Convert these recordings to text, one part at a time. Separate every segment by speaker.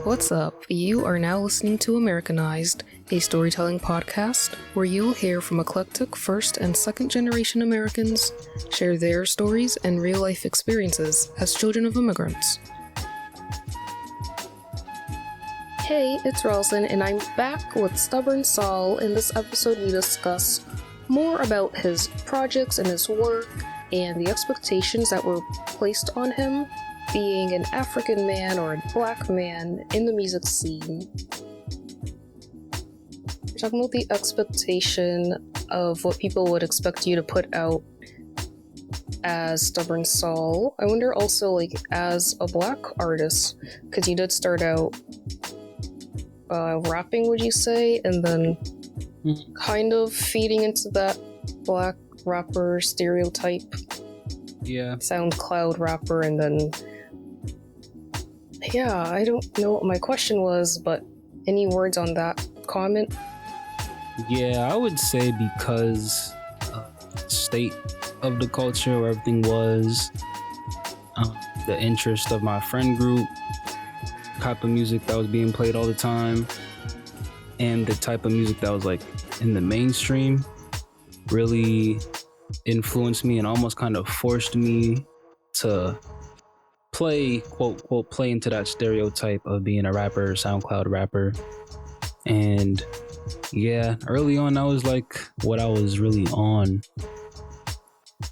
Speaker 1: What's up? You are now listening to Americanized, a storytelling podcast where you'll hear from eclectic first and second generation Americans share their stories and real life experiences as children of immigrants. Hey, it's Ralston, and I'm back with STBRN SAL. In this episode, we discuss more about his projects and his work and the expectations that were placed on him being an African man or a black man in the music scene. We're talking about the expectation of what people would expect you to put out as STBRN SAL. I wonder also, as a black artist, because you did start out rapping, would you say, and then kind of feeding into that black rapper stereotype.
Speaker 2: Yeah.
Speaker 1: SoundCloud rapper, and then I don't know what my question was, but any words on that comment?
Speaker 2: Yeah, I would say because state of the culture where everything was, the interest of my friend group, type of music that was being played all the time, and the type of music that was like in the mainstream really influenced me and almost kind of forced me to play, quote, quote, play into that stereotype of being a rapper, SoundCloud rapper. And yeah, early on, that was like what I was really on.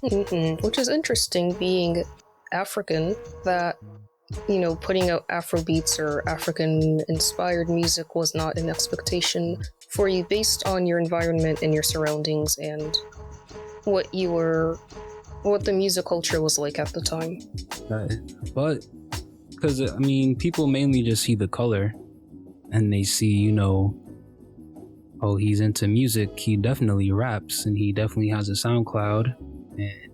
Speaker 1: Which is interesting, being African, that, putting out Afrobeats or African-inspired music was not an expectation for you based on your environment and your surroundings and what the music culture was like at the time.
Speaker 2: But because people mainly just see the color and they see, oh, he's into music, he definitely raps and he definitely has a SoundCloud and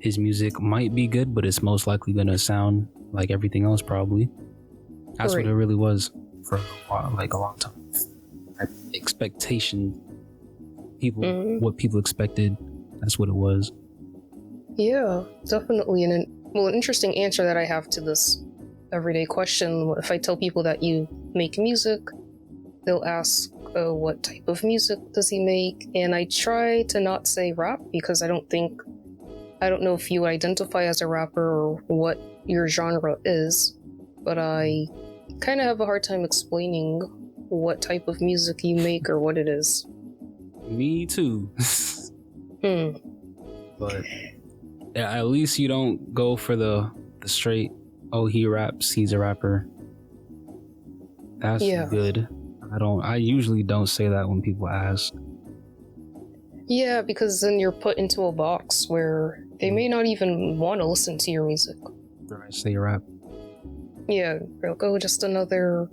Speaker 2: his music might be good, but it's most likely gonna sound like everything else probably. That's right. What it really was for a while, like a long time. Expectation, what people expected, that's what it was.
Speaker 1: Yeah, definitely. And an interesting answer that I have to this everyday question, if I tell people that you make music, they'll ask, what type of music does he make? And I try to not say rap because I don't know if you identify as a rapper or what your genre is, but I kind of have a hard time explaining what type of music you make or what it is.
Speaker 2: Me too. But yeah, at least you don't go for the straight, oh, he raps, he's a rapper. That's good. I usually don't say that when people ask.
Speaker 1: Yeah, because then you're put into a box where they may not even want to listen to your music.
Speaker 2: I say rap.
Speaker 1: Yeah, they'll go just another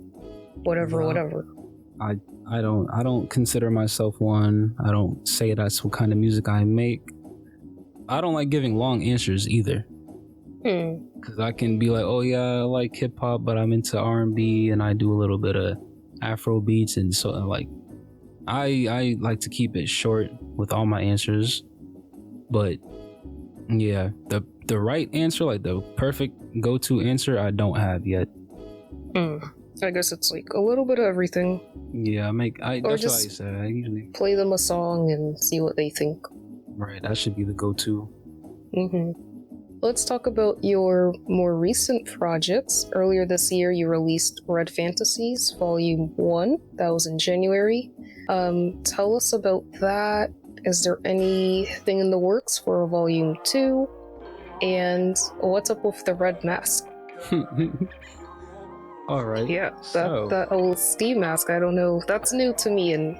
Speaker 1: whatever.
Speaker 2: I don't consider myself one. I don't say that's what kind of music I make. I don't like giving long answers either. Because I can be like, oh yeah, I like hip hop, but I'm into R&B and I do a little bit of Afro beats, and so I like to keep it short with all my answers. But yeah, the right answer, like the perfect go-to answer, I don't have yet.
Speaker 1: I guess it's like a little bit of everything.
Speaker 2: Yeah, that's what I say. I usually
Speaker 1: play them a song and see what they think.
Speaker 2: Right, that should be the go-to.
Speaker 1: Let's talk about your more recent projects. Earlier this year, you released Red Fantasies, Volume 1. That was in January. Tell us about that. Is there anything in the works for Volume 2? And what's up with the red mask?
Speaker 2: All right.
Speaker 1: Yeah, that old Steve mask, I don't know. That's new to me, and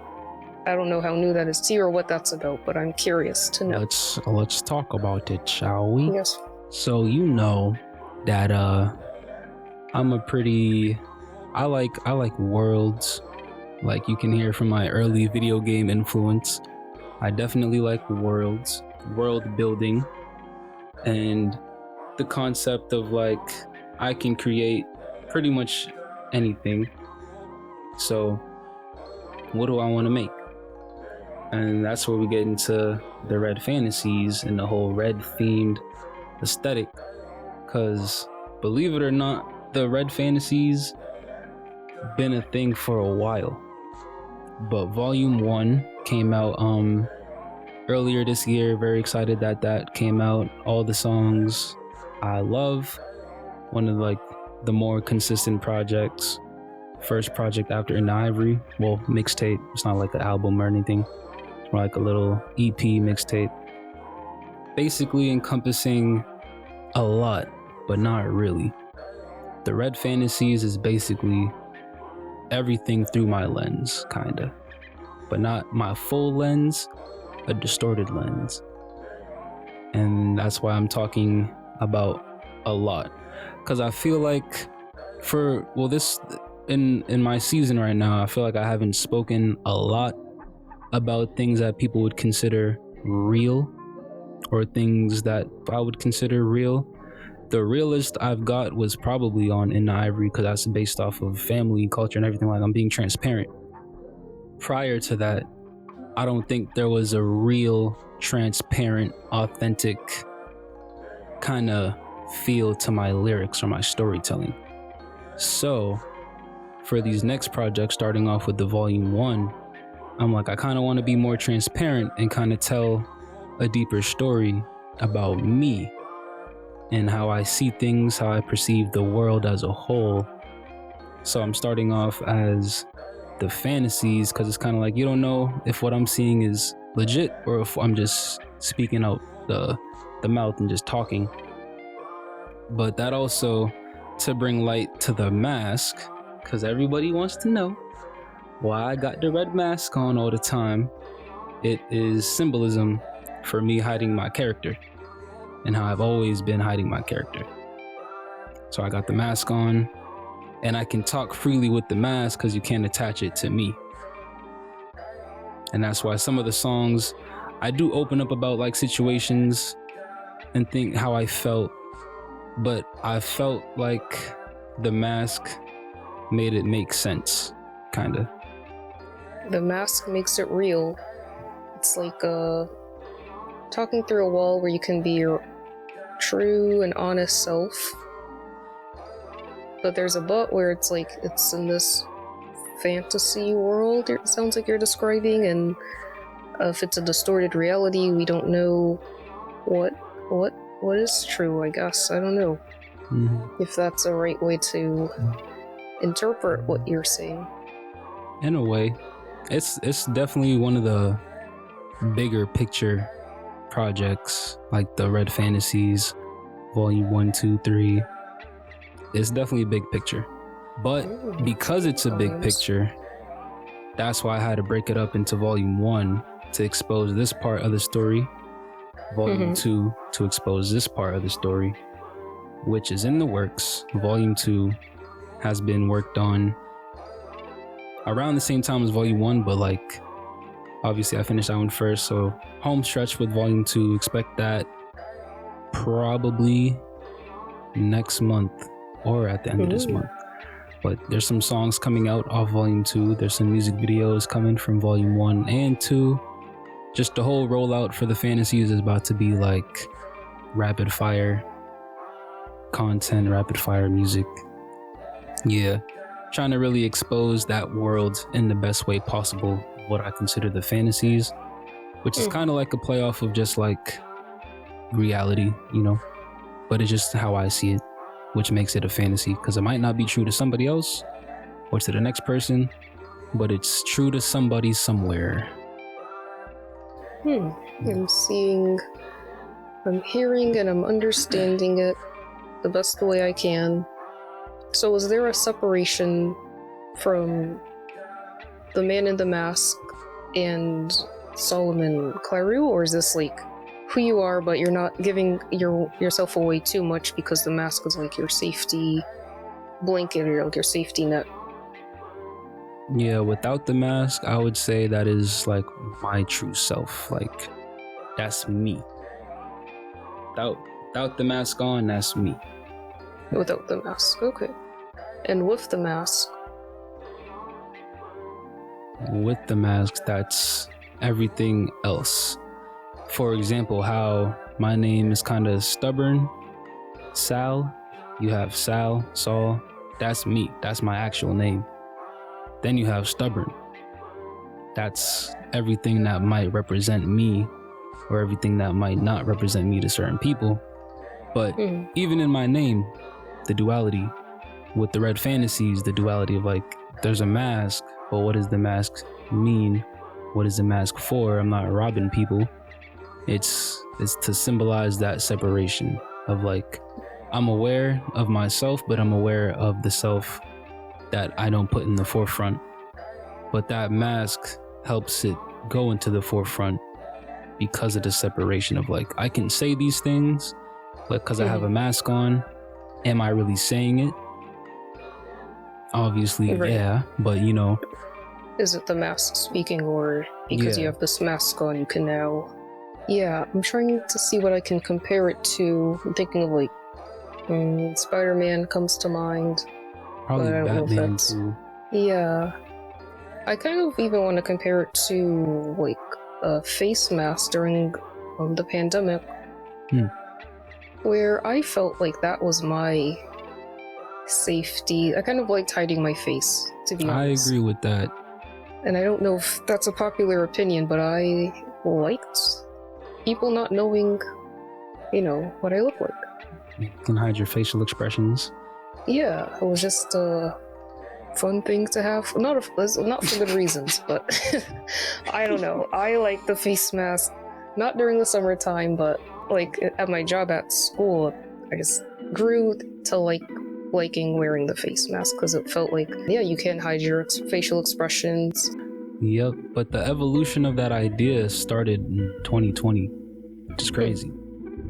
Speaker 1: I don't know how new that is to you or what that's about, but I'm curious to know.
Speaker 2: Let's talk about it, shall we?
Speaker 1: Yes.
Speaker 2: So that I'm I like worlds. Like you can hear from my early video game influence. I definitely like world building, and the concept of like I can create pretty much anything. So what do I want to make? And that's where we get into the Red Fantasies and the whole red themed aesthetic. Because believe it or not, the Red Fantasies been a thing for a while. But Volume 1 came out earlier this year. Very excited that that came out. All the songs I love. One of like the more consistent projects. First project after In the Ivory. Well, mixtape. It's not like an album or anything. It's more like a little EP mixtape. Basically encompassing a lot, but not really. The Red Fantasies is basically everything through my lens, kinda. But not my full lens, a distorted lens. And that's why I'm talking about a lot. Because I feel like this in my season right now, I feel like I haven't spoken a lot about things that people would consider real, or things that I would consider real. The realest I've got was probably on In the Ivory, because that's based off of family, culture, and everything. Like, I'm being transparent. Prior to that, I don't think there was a real, transparent, authentic kind of feel to my lyrics or my storytelling. So, for these next projects, starting off with the Volume 1, I'm like, I kind of want to be more transparent and kind of tell a deeper story about me and how I see things, how I perceive the world as a whole. So I'm starting off as the fantasies, because it's kind of like, you don't know if what I'm seeing is legit or if I'm just speaking out the mouth and just talking. But that also to bring light to the mask, because everybody wants to know why I got the red mask on all the time. It is symbolism for me hiding my character and how I've always been hiding my character. So I got the mask on, and I can talk freely with the mask because you can't attach it to me. And that's why some of the songs I do open up about like situations and think how I felt, but I felt like the mask made it make sense, kind of.
Speaker 1: The mask makes it real. It's like talking through a wall where you can be your true and honest self. But there's a but where it's like it's in this fantasy world, it sounds like you're describing, and if it's a distorted reality, we don't know what is true, I guess. I don't know if that's a right way to interpret what you're saying.
Speaker 2: In a way, it's definitely one of the bigger picture projects, like the Red Fantasies, Volume 1, 2, 3. It's definitely a big picture. But because it's a big picture, that's why I had to break it up into Volume 1 to expose this part of the story, Volume 2 to expose this part of the story, which is in the works. Volume 2 has been worked on around the same time as Volume 1, but like obviously I finished that one first, so home stretch with Volume 2, expect that probably next month or at the end of this month. But there's some songs coming out off Volume 2, there's some music videos coming from Volume 1 and 2. Just the whole rollout for the fantasies is about to be like rapid fire content, rapid fire music. Yeah, trying to really expose that world in the best way possible, what I consider the fantasies, which is kind of like a play off of just like reality, you know, but it's just how I see it, which makes it a fantasy, because it might not be true to somebody else or to the next person, but it's true to somebody somewhere.
Speaker 1: I'm hearing and I'm understanding it the best way I can. So is there a separation from the Man in the Mask and Solomon Claru, or is this like who you are, but you're not giving yourself away too much because the mask is like your safety blanket or like your safety net?
Speaker 2: Yeah, without the mask, I would say that is like my true self. Like, that's me. Without the mask on, that's me.
Speaker 1: Without the mask, okay. And with the mask?
Speaker 2: With the mask, that's everything else. For example, how my name is kind of stubborn, Sal. You have Sal, Saul. That's me. That's my actual name. Then you have stubborn. That's everything that might represent me or everything that might not represent me to certain people. But even in my name, the duality with the Red Fantasies, the duality of like, there's a mask, but what does the mask mean? What is the mask for? I'm not robbing people. It's to symbolize that separation of like, I'm aware of myself, but I'm aware of the self that I don't put in the forefront. But that mask helps it go into the forefront because of the separation of like, I can say these things, but because I have a mask on, am I really saying it? Obviously, right. Yeah, but you know.
Speaker 1: Is it the mask speaking, or because you have this mask on, you can now... Yeah, I'm trying to see what I can compare it to. I'm thinking of like, Spider-Man comes to mind.
Speaker 2: Probably Batman too.
Speaker 1: Yeah. I kind of even want to compare it to like a face mask during the pandemic. Where I felt like that was my safety. I kind of liked hiding my face, to be honest.
Speaker 2: I agree with that.
Speaker 1: And I don't know if that's a popular opinion, but I liked people not knowing, you know, what I look like.
Speaker 2: You can hide your facial expressions.
Speaker 1: Yeah, it was just a fun thing to have. Not for good reasons, but I don't know. I like the face mask, not during the summertime, but like at my job at school, I just grew to liking wearing the face mask because it felt like, yeah, you can't hide your facial expressions.
Speaker 2: Yep, but the evolution of that idea started in 2020, which is crazy.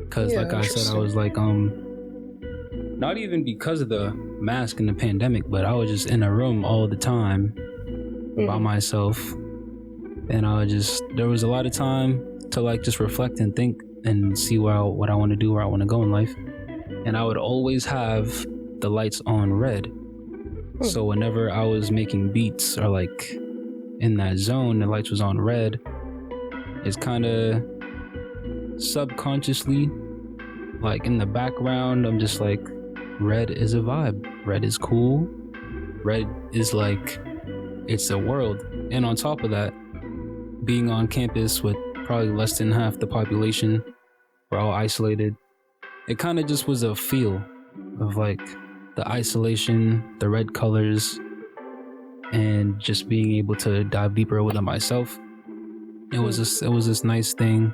Speaker 2: Because like I said, I was like, not even because of the mask and the pandemic, but I was just in a room all the time by myself. And there was a lot of time to like just reflect and think and see what I want to do, where I want to go in life. And I would always have the lights on red. So whenever I was making beats or like in that zone, the lights was on red. It's kind of subconsciously, like in the background, I'm just like, red is a vibe. Red is cool. Red is like, it's a world. And on top of that, being on campus with probably less than half the population, we're all isolated. It kind of just was a feel of like the isolation, the red colors, and just being able to dive deeper within myself. It was this nice thing.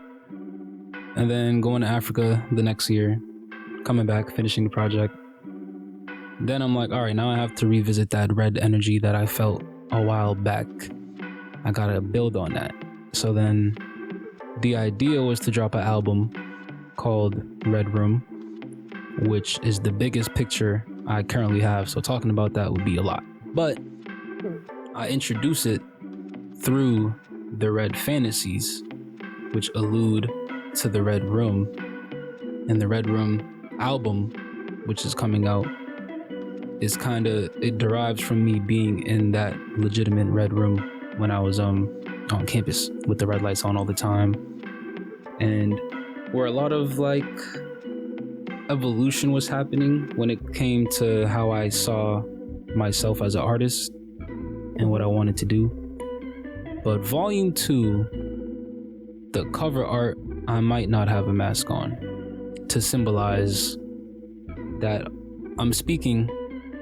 Speaker 2: And then going to Africa the next year, coming back, finishing the project. Then I'm like, all right, now I have to revisit that red energy that I felt a while back. I gotta build on that. So then the idea was to drop an album called Red Room, which is the biggest picture I currently have. So talking about that would be a lot. But I introduce it through the Red Fantasies, which allude to the Red Room. And the Red Room album, which is coming out, is it derives from me being in that legitimate red room when I was on campus with the red lights on all the time. And where a lot of like evolution was happening when it came to how I saw myself as an artist and what I wanted to do. But volume 2, the cover art, I might not have a mask on to symbolize that I'm speaking,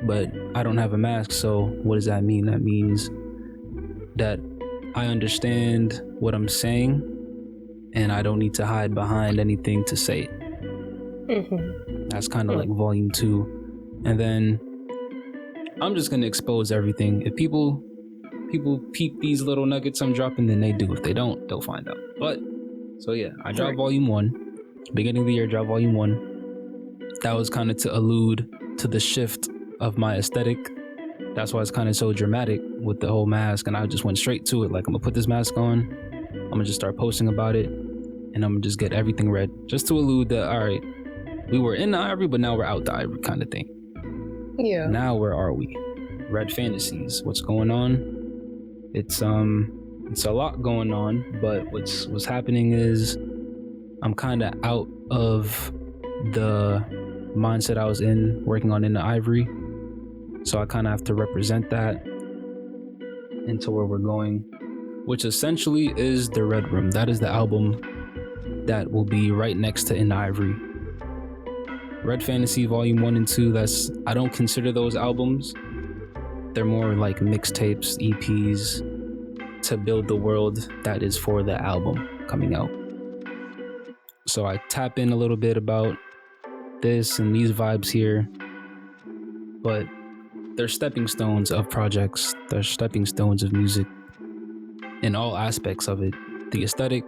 Speaker 2: but I don't have a mask. So what does that mean? That means that I understand what I'm saying and I don't need to hide behind anything to say it. That's kind of like volume 2. And then I'm just gonna expose everything. If people peep these little nuggets I'm dropping, then they do. If they don't, they'll find out. But so yeah, I dropped volume 1. Beginning of the year, dropped volume 1. That was kind of to allude to the shift of my aesthetic. That's why it's kind of so dramatic with the whole mask. And I just went straight to it. Like, I'm gonna put this mask on. I'm gonna just start posting about it. And I'm gonna just get everything red. Just to allude that, all right, we were in the ivory, but now we're out the ivory kind of thing.
Speaker 1: Yeah.
Speaker 2: Now where are we? Red Fantasies. What's going on? It's a lot going on, but what's happening is I'm kind of out of the mindset I was in working on in the ivory. So I kind of have to represent that. into where we're going, which essentially is the Red Room. That is the album that will be right next to In the Ivory. Red Fantasy Volume 1 and 2, I don't consider those albums. They're more like mixtapes, EPs, to build the world that is for the album coming out. So I tap in a little bit about this and these vibes here, but they're stepping stones of projects. They're stepping stones of music in all aspects of it. The aesthetic,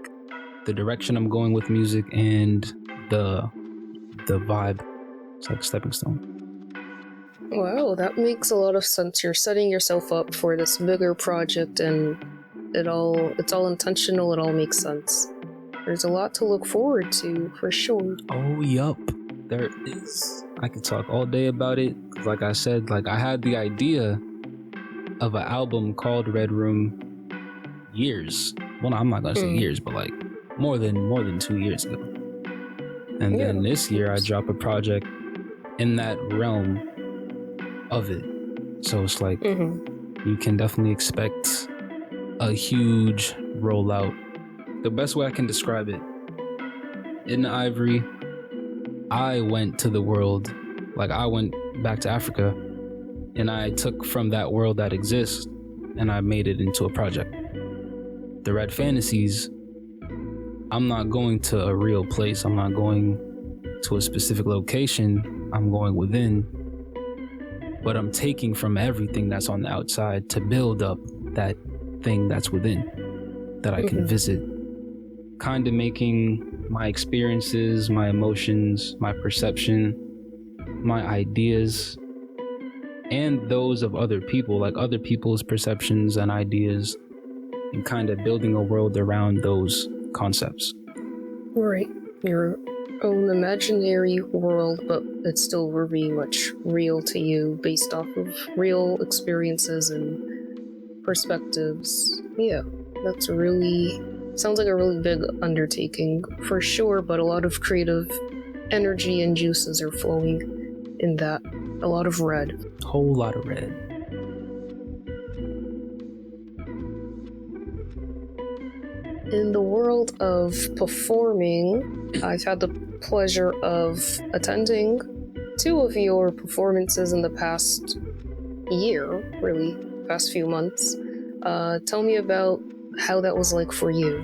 Speaker 2: the direction I'm going with music, and the vibe. It's like a stepping stone.
Speaker 1: Wow, that makes a lot of sense. You're setting yourself up for this bigger project, and it's all intentional. It all makes sense. There's a lot to look forward to, for sure.
Speaker 2: Oh, yup. There is. I could talk all day about it. Like I said, I had the idea of an album called Red Room years. Well, I'm not gonna say years, but like more than 2 years ago. And then this year I drop a project in that realm of it. So it's like you can definitely expect a huge rollout. The best way I can describe it, In the Ivory, I went to the world, I went back to Africa, and I took from that world that exists and I made it into a project. The Red Fantasies, I'm not going to a real place. I'm not going to a specific location. I'm going within. But I'm taking from everything that's on the outside to build up that thing that's within that I can visit. Kind of making my experiences, my emotions, my perception, my ideas, and those of other people, like other people's perceptions and ideas, and kind of building a world around those concepts.
Speaker 1: Right. Your own imaginary world, but it's still very much real to you based off of real experiences and perspectives. Yeah, that's sounds like a really big undertaking for sure, but a lot of creative energy and juices are flowing in that. A lot of red.
Speaker 2: Whole lot of red.
Speaker 1: In the world of performing, I've had the pleasure of attending 2 of your performances in the past year, really, past few months. Tell me about how that was like for you.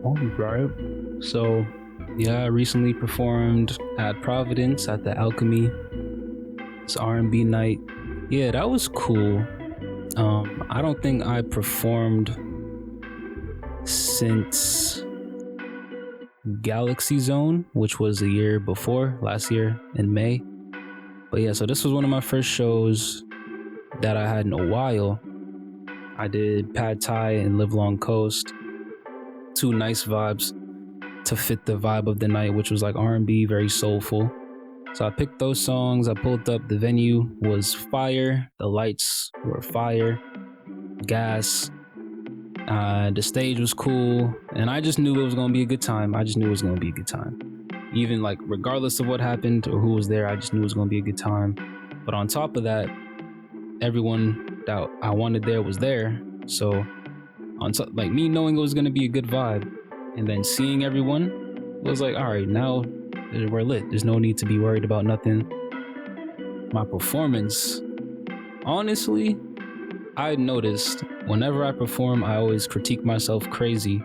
Speaker 2: All right. So, yeah, I recently performed at Providence at the Alchemy. It's R&B night. Yeah, that was cool. I don't think I performed since Galaxy Zone, which was the year before, last year in May. But yeah, so this was one of my first shows that I had in a while. I did Pad Thai and Live Long Coast. 2 nice vibes to fit the vibe of the night, which was like R&B, very soulful. So I picked those songs, I pulled up, the venue was fire, the lights were fire, gas, the stage was cool, and I just knew it was gonna be a good time. Even regardless of what happened or who was there, I just knew it was gonna be a good time. But on top of that, everyone that I wanted there was there. So on top, me knowing it was gonna be a good vibe, and then seeing everyone was like, all right, now we're lit. There's no need to be worried about nothing. My performance, honestly, I noticed whenever I perform, I always critique myself crazy.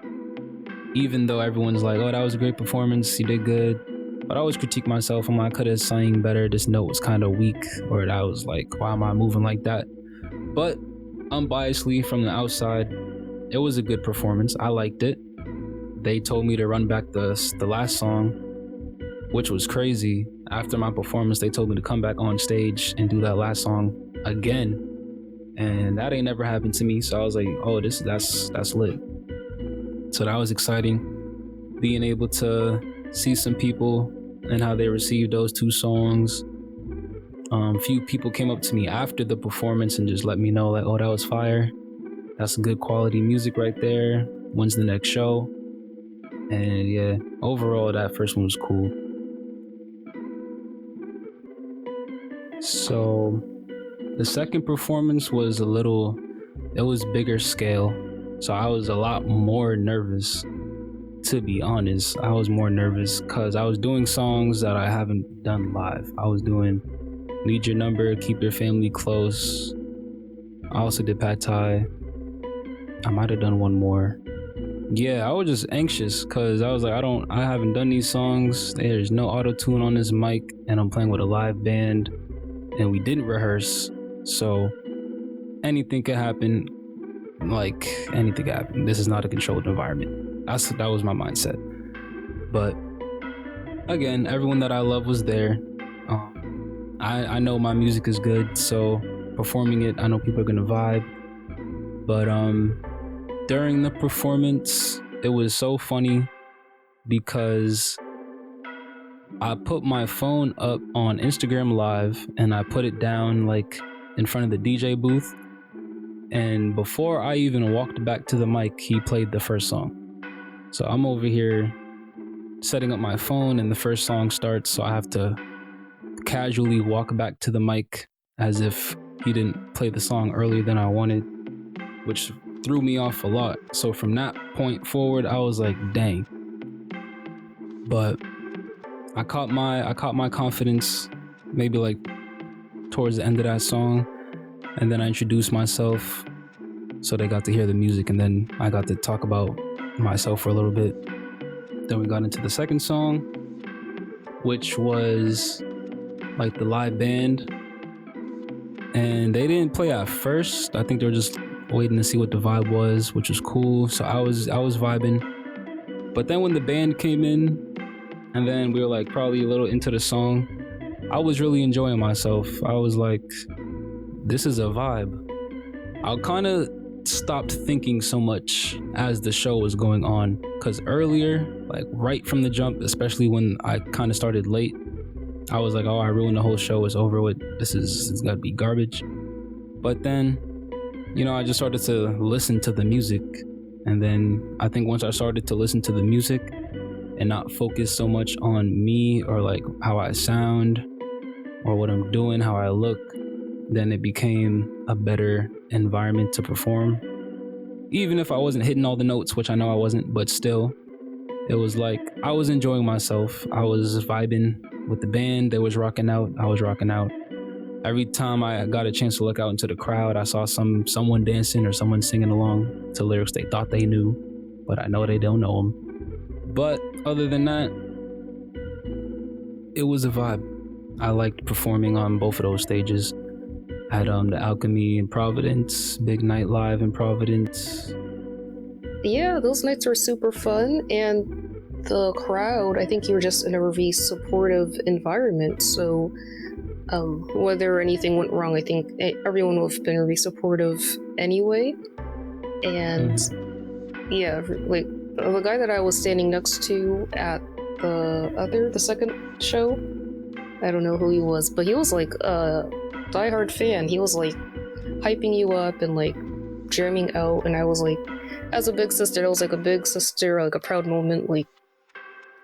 Speaker 2: Even though everyone's like, oh, that was a great performance, you did good. But I always critique myself. I'm like, I could have sang better. This note was kind of weak. Or I was like, why am I moving like that? But unbiasedly from the outside, it was a good performance. I liked it. They told me to run back the last song, which was crazy. After my performance, they told me to come back on stage and do that last song again. And that ain't never happened to me. So I was like, oh, that's lit. So that was exciting. Being able to see some people and how they received those 2 songs. Few people came up to me after the performance and just let me know oh, that was fire. That's good quality music right there. When's the next show? And yeah, overall, that first one was cool. So the second performance was a little it was bigger scale. So I was a lot more nervous. To be honest, I was more nervous because I was doing songs that I haven't done live. I was doing Need Your Number, Keep Your Family Close. I also did Pad Thai. I might have done one more. Yeah, I was just anxious because I was like, I haven't done these songs. There's no auto-tune on this mic, and I'm playing with a live band, and we didn't rehearse. So anything could happen. Like, anything could happen. This is not a controlled environment. That was my mindset. But again, everyone that I love was there. I know my music is good, so performing it, I know people are gonna vibe. But during the performance, it was so funny because I put my phone up on Instagram Live and I put it down like in front of the DJ booth. And before I even walked back to the mic, he played the first song. So I'm over here setting up my phone and the first song starts, so I have to casually walk back to the mic as if he didn't play the song earlier than I wanted, which threw me off a lot. So from that point forward, I was like, dang. But I caught my confidence maybe like towards the end of that song, and then I introduced myself so they got to hear the music, and then I got to talk about myself for a little bit. Then we got into the second song, which was like the live band, and they didn't play at first. I think they were just waiting to see what the vibe was, which was cool. So I was vibing. But then when the band came in, and then we were like probably a little into the song, I was really enjoying myself. I was like, this is a vibe. I kind of stopped thinking so much as the show was going on, because earlier, like right from the jump, especially when I kind of started late, I was like, oh, I ruined the whole show, it's over with, it's gotta be garbage. But then, you know, I just started to listen to the music, and then I think once I started to listen to the music and not focus so much on me or like how I sound or what I'm doing, how I look, then it became a better environment to perform. Even if I wasn't hitting all the notes, which I know I wasn't, but still, it was like I was enjoying myself. I was vibing with the band. They was rocking out. I was rocking out. Every time I got a chance to look out into the crowd, I saw someone dancing or someone singing along to lyrics they thought they knew, but I know they don't know them. But other than that, it was a vibe. I liked performing on both of those stages. At the Alchemy in Providence, Big Night Live in Providence.
Speaker 1: Yeah, those nights were super fun, and the crowd, I think you were just in a really supportive environment, so whether anything went wrong, I think everyone would have been really supportive anyway. And yeah, like the guy that I was standing next to at the second show, I don't know who he was, but he was like diehard fan. He was like hyping you up and like jamming out, and I was like, as a big sister, it was like a big sister, like a proud moment. Like,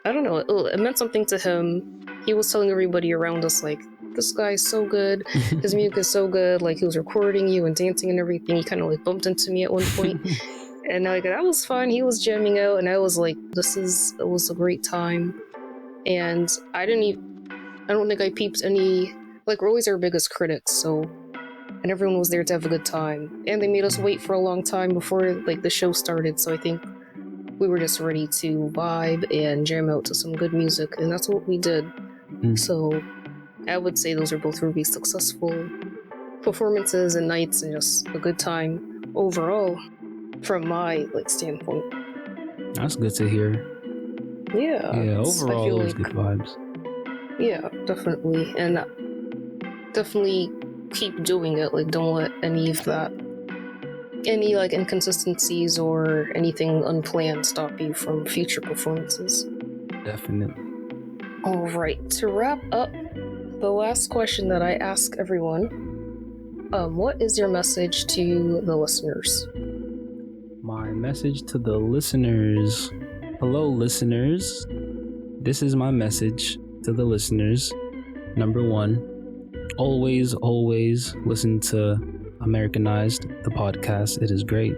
Speaker 1: I don't know, it meant something to him. He was telling everybody around us like, this guy's so good, his music is so good. Like, he was recording you and dancing and everything. He kind of like bumped into me at one point, and like that was fun. He was jamming out, and I was like, it was a great time. And I don't think I peeped any. Like, we're always our biggest critics, so, and everyone was there to have a good time. And they made us wait for a long time before, like, the show started, so I think we were just ready to vibe and jam out to some good music, and that's what we did. So, I would say those are both really successful performances and nights, and just a good time overall, from my, like, standpoint.
Speaker 2: That's good to hear.
Speaker 1: Yeah.
Speaker 2: Yeah, overall, it was
Speaker 1: like,
Speaker 2: good vibes.
Speaker 1: Yeah, definitely. And definitely keep doing it. Like, don't let any like inconsistencies or anything unplanned stop you from future performances.
Speaker 2: Definitely.
Speaker 1: All right, to wrap up, the last question that I ask everyone, what is your message to the listeners?
Speaker 2: My message to the listeners. Hello, listeners. This is my message to the listeners. Number one, always listen to Americanized the podcast. It is great,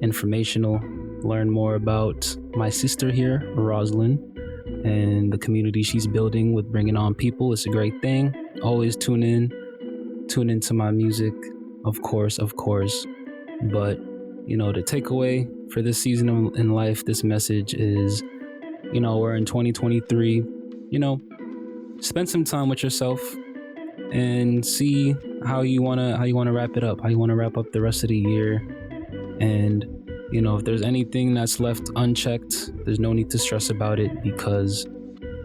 Speaker 2: informational. Learn more about my sister here, Rosalind, and the community she's building with bringing on people. It's a great thing. Always tune into my music, of course. But the takeaway for this season in life, this message is, we're in 2023. Spend some time with yourself and see how you wanna wrap it up, how you wanna wrap up the rest of the year. And if there's anything that's left unchecked, there's no need to stress about it, because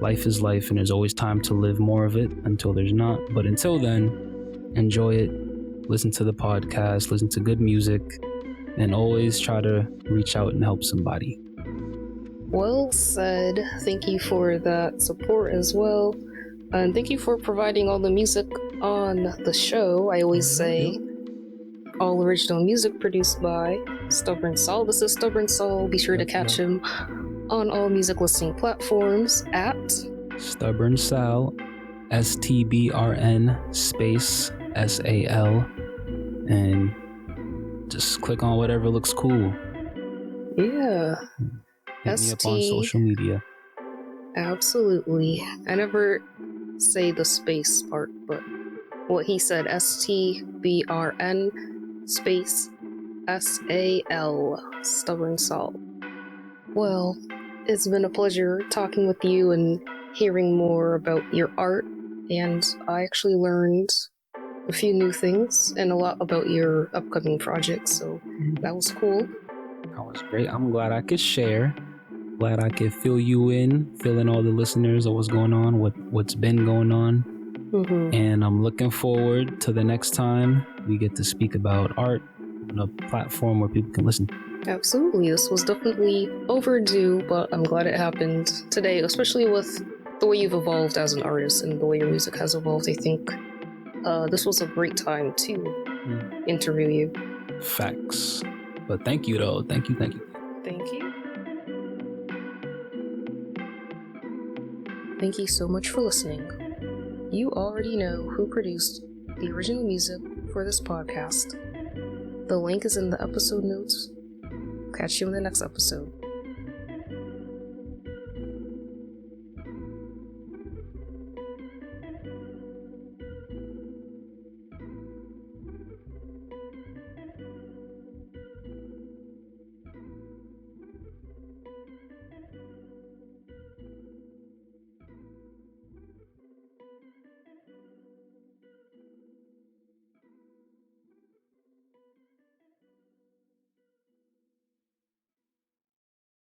Speaker 2: life is life and there's always time to live more of it until there's not. But until then, enjoy it, listen to the podcast, listen to good music, and always try to reach out and help somebody.
Speaker 1: Well said. Thank you for that support as well. And thank you for providing all the music on the show. I always say all original music produced by STBRN SAL. This is STBRN SAL. Be sure to catch him on all music listening platforms at
Speaker 2: STBRN SAL, STBRN space SAL, and just click on whatever looks cool.
Speaker 1: Yeah.
Speaker 2: Hit me up on social media.
Speaker 1: Absolutely. I never say the space part, but what he said, STBRN space SAL, STBRN SAL. Well, it's been a pleasure talking with you and hearing more about your art, and I actually learned a few new things and a lot about your upcoming projects, so that was cool.
Speaker 2: That was great. I'm glad I could share. Glad I could fill in all the listeners of what's going on, what's been going on.
Speaker 1: Mm-hmm.
Speaker 2: And I'm looking forward to the next time we get to speak about art on a platform where people can listen.
Speaker 1: Absolutely. This was definitely overdue, but I'm glad it happened today, especially with the way you've evolved as an artist and the way your music has evolved. I think this was a great time to interview you.
Speaker 2: Facts. But thank you, though. Thank you.
Speaker 1: Thank you. Thank you so much for listening. You already know who produced the original music for this podcast. The link is in the episode notes. Catch you in the next episode.